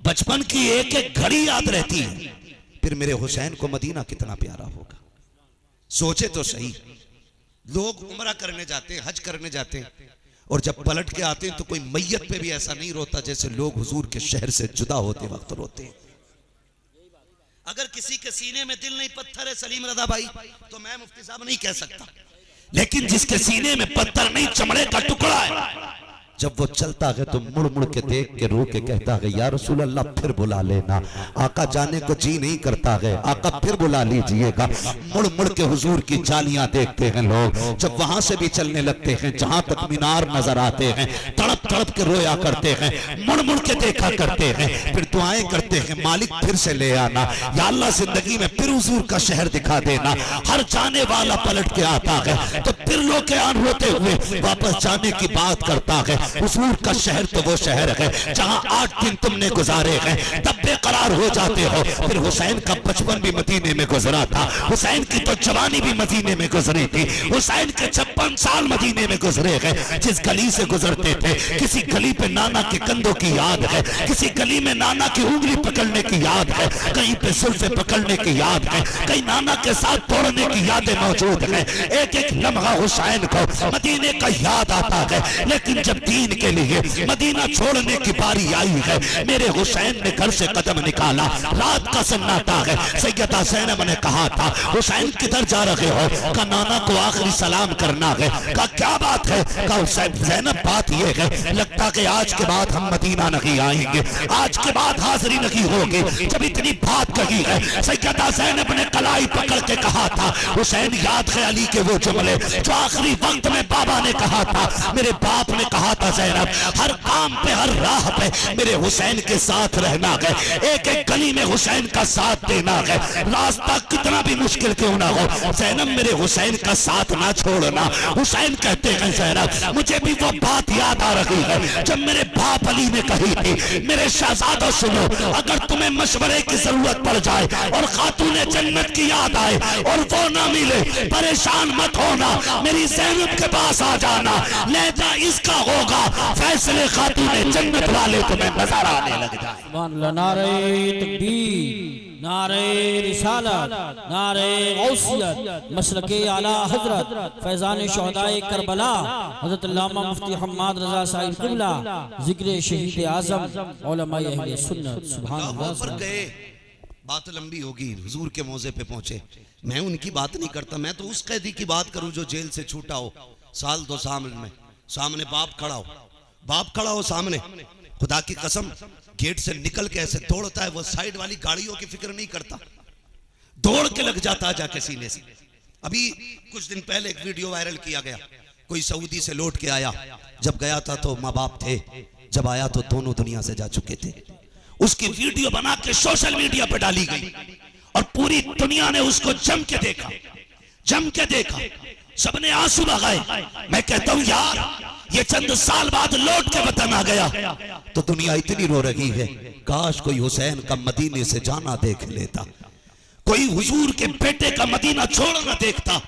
बचपन की एक एक घड़ी याद रहती है। फिर मेरे हुसैन को मदीना कितना प्यारा होगा। सोचे तो सही, लोग उम्रा करने जाते हैं, हज करने जाते हैं, और जब पलट के आते हैं तो कोई मैयत पे भी ऐसा नहीं रोता जैसे लोग हुजूर के शहर से जुदा होते वक्त रोते हैं। अगर किसी के सीने में दिल नहीं पत्थर है सलीम रजा भाई, तो मैं मुफ्ती साहब नहीं कह सकता, लेकिन जिसके सीने में पत्थर नहीं चमड़े का टुकड़ा है, जब वो चलता है तो मुड़ मुड़ के देख के रो के कहता है, या रसूल अल्लाह फिर बुला लेना। आका जाने को जी नहीं करता है, आका फिर बुला लीजिएगा। मुड़ मुड़ के हुजूर की जालियां देखते हैं लोग, जब वहां से भी चलने लगते हैं, जहां तक मीनार नजर आते हैं, तड़प तड़प के रोया करते हैं, मुड़ मुड़ के देखा करते हैं, फिर दुआएं करते हैं मालिक फिर से ले आना, या अल्लाह जिंदगी में फिर हुजूर का शहर दिखा देना। हर जाने वाला पलट के आता है तो फिर लोग के आन होते हुए वापस जाने की बात करता है। हुजूर का शहर तो वो शहर है जहां 8 दिन तुमने गुजारे हैं, तब बेकरार हो जाते हो। फिर हुसैन का बचपन भी मदीने में गुजरा था, हुसैन की तो जवानी भी मदीने में गुजरी थी, हुसैन के 56 साल मदीने में गुजरे हैं। जिस गली से गुजरते थे किसी गली पे नाना के कंधों की याद है, किसी गली में नाना की उंगली पकड़ने की याद है, कहीं पे जुल्फे पकड़ने की याद है, कहीं नाना के साथ तोड़ने की यादें मौजूद है। एक एक लम्हा हुसैन को मदीने का याद आता है। लेकिन जब दीन के लिए मदीना छोड़ने की बारी आई है, मेरे हुसैन ने घर से कदम निकाला, रात का सन्नाटा है। सैयदा ज़ैनब ने कहा था हुसैन किधर जा रहे हो? का नाना को आखिरी सलाम करना है। का क्या बात है? का ज़ैनब बात ये है लगता कि आज के बाद हम मदीना नहीं आएंगे, आज के बाद हाजिरी नहीं होगी। जब इतनी बात कही है सैयदा ज़ैनब ने कलाई पकड़ के कहा था हुसैन याद है अली के वो जुमले जो आखिरी वक्त में बाबा ने कहा था। मेरे बाप ने कहा था ज़ैनब हर काम पे हर राह पे मेरे हुसैन के साथ रहना है, एक एक गली में हुसैन का साथ देना है, रास्ता कितना भी मुश्किल क्यों ना हो ज़ैनब मेरे हुसैन का साथ ना छोड़ना। हुसैन कहते हैं ज़ैनब मुझे भी वो बात याद आ रही है जब मेरे बाप अली ने कही थी मेरे शहजादा सुनो, अगर तुम्हें मशवरे की जरूरत पड़ जाए और खातूने जन्नत की याद आए और वो ना मिले, परेशान मत होना, मेरी ज़ैनब के पास आ जाना, लहजा इसका होगा फैसले खातूने जन्नत वाले तुम्हें नजर आने लग जाए।
नारे तकबीर, नारे रिसालत, नारे गौसियत, मसलके आला हजरत फैजान शुहदाए करबला हजरत अल्लामा मुफ्ती हम्माद रजा साहिब क़िबला, जिक्र शहीद आज़म उलमाए अहले सुन्नत। सुभान अल्लाह।
गए बात लंबी होगी, हुजूर के मौजे पे पहुंचे। मैं उनकी बात नहीं करता, मैं तो उस कैदी की बात करूं जो जेल से छूटा हो, साल 2 साल में, सामने बाप खड़ा हो, बाप खड़ा हो सामने, खुदा की कसम गेट से निकल के ऐसे दौड़ता है, वो साइड वाली गाड़ियों की फिक्र नहीं करता, दौड़ के लग जाता है जाके सीने से। अभी कुछ दिन पहले एक वीडियो वायरल किया गया, कोई सऊदी से लौट के आया, जब गया था तो माँ बाप थे, जब आया तो दोनों दुनिया से जा चुके थे। उसकी वीडियो बना के सोशल मीडिया पर डाली गई और पूरी दुनिया ने उसको जम के देखा, जम के देखा, सबने आंसू बहाए। मैं कहता हूं यार ये चंद साल बाद लौट के वतन आ गया तो दुनिया इतनी रो रही है, काश कोई हुसैन का मदीने से जाना देख लेता, कोई हुजूर के बेटे का मदीना छोड़ना देखता,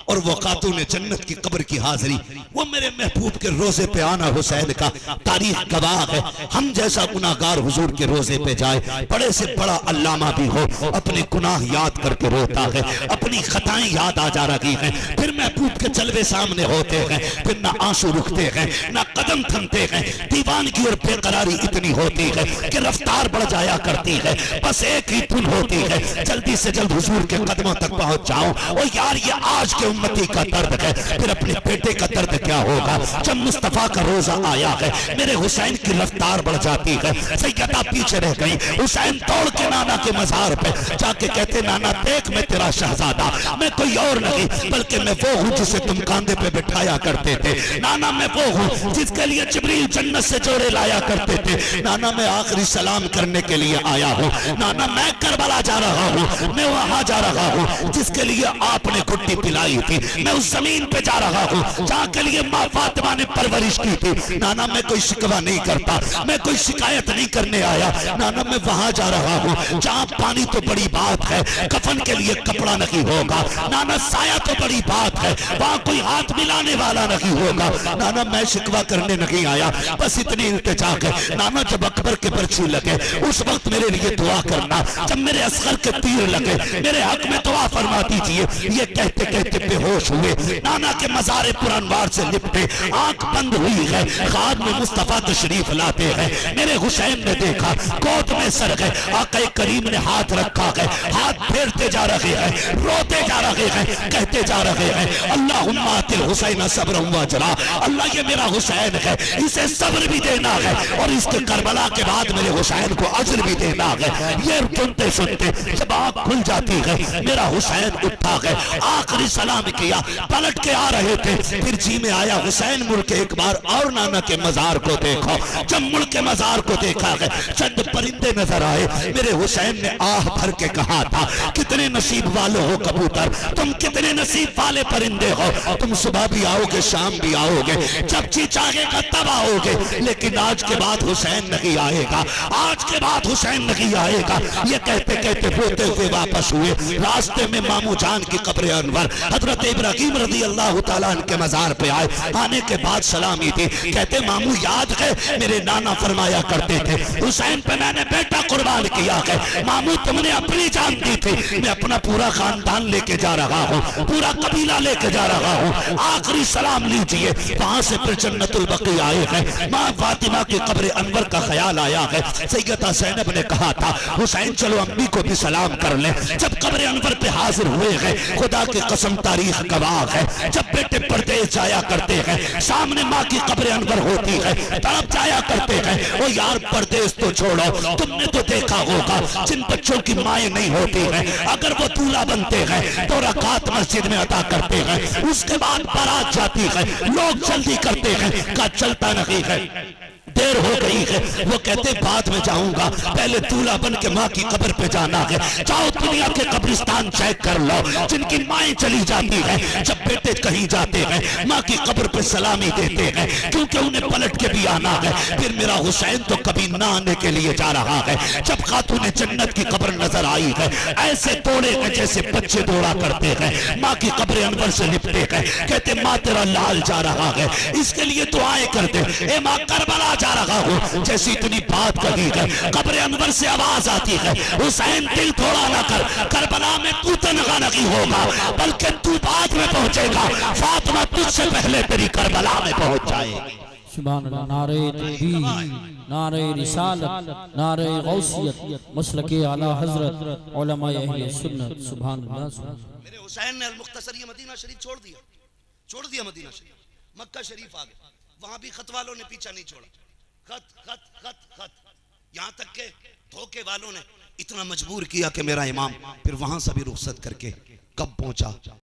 और वो खातून जन्नत की कब्र की हाजिरी, वो मेरे महबूब के रोजे पे आना हुसैन का तारीख गवाह है। हम जैसा गुनाहगार हुजूर के रोजे पे जाए, बड़े से बड़ा अल्लामा भी हो, अपने गुनाह याद करके रोता है, अपनी खताएं याद आ जा रही हैं, फिर महबूब के जलवे सामने होते हैं, फिर ना आंसू रुकते हैं ना कदम थमते हैं, दीवानगी और बेकरारी इतनी होती है कि रफ्तार बढ़ जाया करती है, बस एक ही धुन होती है जल्दी से जल्द हुजूर के कदमों तक पहुंच जाऊं। और यार ये आज के उम्मती का दर्द है, फिर अपने बेटे का दर्द क्या होगा जब मुस्तफा का रोजा आया है। मेरे हुसैन की रफ्तार बढ़ जाती है, सैयदा पीछे रह गई, हुसैन दौड़ के नाना के मजार पे जाके कहते नाना देख मैं तेरा शहजादा, मैं कोई और नहीं बल्कि मैं वो हूँ जिसे तुम कांधे पे बिठाया करते थे, नाना मैं वो हूँ जिसके लिए जिब्रील जन्नत से जोड़े लाया करते थे, नाना मैं आखिरी सलाम करने के लिए आया हूँ, नाना मैं करबला जा रहा हूँ, मैं वहां जा रहा हूँ जिसके लिए आपने घुट्टी पिलाई थी, मैं उस जमीन पे जा रहा हूँ जहाँ के लिए माँ फातिमा ने परवरिश की थी, नाना मैं कोई शिकवा नहीं करता, मैं कोई शिकायत नहीं करने आया, नाना मैं वहां जा रहा हूँ जहाँ पानी तो बड़ी बात है, कफन के लिए कपड़ा नहीं होगा, नाना साया तो बड़ी बात है, वहां कोई हाथ मिलाने वाला नहीं होगा, नाना मैं शिकवा करने नहीं आया, बस इतनी इल्तिजा है, नाना जब अकबर के पर्ची लगे उस वक्त मेरे लिए दुआ करना, जब मेरे असगर के तीर लगे मेरे हक में दुआ फरमा दीजिए। ये कहते कहते बेहोश हुए, नाना के मज़ारे पुरानवार से लिपटे, आंख बंद हुई है, ख्वाब में मुस्तफा तशरीफ लाते हैं, मेरे हुसैन ने देखा, गोद में सर गए, आक़ा करीम ने हाथ रखा है, हाथ फेरते जा रहे हैं, रोते जा रहे हैं, कहते जा रहे हैं अल्लाहुम्मा आतिल हुसैन सब्रन व अजरा, अल्लाह ये मेरा हुसैन है, इसे सब्र भी देना है और इसके करबला के बाद मेरे हुसैन को अजर भी देना है। ये सुनते सुनते जब आँख खुल जाती है, मेरा हुसैन उठा है, आखिरी सलाम सलाम किया, पलट के आ रहे थे, फिर जी में आया हुसैन मुड़ के एक बार और नाना के मजार को देखो। जब मुड़ के मजार को देखा गया, चंद परिंदे नजर आए। मेरे हुसैन ने आह भर के कहा था, कितने नसीब वाले हो कबूतर, तुम कितने नसीब वाले परिंदे हो, तुम सुबह भी आओगे शाम भी आओगे, जब जी चाहेगा तब आओगे, लेकिन आज के बाद हुसैन नहीं आएगा, आज के बाद हुसैन नहीं आएगा। ये कहते कहते बोते हुए वापस हुए। रास्ते में मामू जान की कब्र अनवर हजरत इब्राहिम रज़ी अल्लाह तआला अन्हु के मजार पे आए। आने के बाद सलामी थी, कहते मामू याद है मेरे नाना फरमाया करते थे, हुसैन पे मैंने बेटा कुर्बान किया है। मामू तुमने अपनी जान दी थी, मैं अपना पूरा खानदान लेके जा रहा हूँ, पूरा कबीला लेके जा रहा हूँ, आखिरी सलाम लीजिए। वहां से फिर जन्नतुल बकी आए हैं, माँ फातिमा की कब्र अनवर का ख्याल आया है। सैयदा ज़ैनब ने कहा था हुसैन चलो अम्मी को भी सलाम कर ले। जब कब्र अनवर पे हाजिर हुए हैं, खुदा की कसम तारीख गवाह है, जब बेटे परदेश जाया करते हैं, सामने माँ की कब्र अनवर होती है, तड़प जाया करते हैं। ओ यार परदेश तो छोड़ो, तुमने तो देखा होगा जिन बच्चों की माएँ नहीं होती हैं, अगर वो दूल्हा बनते हैं तो रकात मस्जिद में अदा करते हैं, उसके बाद बारात जाती है, लोग जल्दी करते हैं, का चलता नहीं है, देर हो गई है। वो कहते बाद में जाऊंगा, पहले दूल्हा बन के माँ की कब्र पे जाना है। जाओ दुनिया के कब्रिस्तान चेक कर लो, जिनकी माएँ चली जाती हैं, जब बेटे कहीं जाते हैं माँ की कब्र पे सलामी देते हैं, क्योंकि उन्हें पलट के भी आना है। फिर मेरा हुसैन तो कभी ना आने के लिए जा रहा है। जब खातून जन्नत की कब्र नजर आई है, ऐसे तोड़े हैं जैसे बच्चे दौड़ा करते हैं, माँ की कब्र अनवर से लिपटे हैं, कहते माँ तेरा लाल जा रहा है, इसके लिए दुआएं करते, ए माँ करबला जा रहा हूं। जैसी इतनी बात कही है, कब्र अनवर से आवाज आती है, हुसैन दिल थोड़ा ना कर, करबला में तू तनहा नहीं होगा, बल्कि तू बाद में पहुंचेगा, फातिमा तुझसे पहले तेरी करबला में पहुंच जाएगी।
सुभान अल्लाह। नारे तकबीर, नारे रिसालत, नारे गौसियत, मसलके आला हजरत, उलमाए अहले सुन्नत। सुभान अल्लाह।
मेरे हुसैन ने अल-मुख्तसर ये मदीना शरीफ छोड़ दिया मदीना शरीफ, मक्का शरीफ आ गया, वहां भी खत वालों ने पीछा नहीं छोड़ा, खत खत खत खत, यहां तक के धोखे वालों ने इतना मजबूर किया कि मेरा इमाम फिर वहां से भी रुखसत करके कब पहुंचा,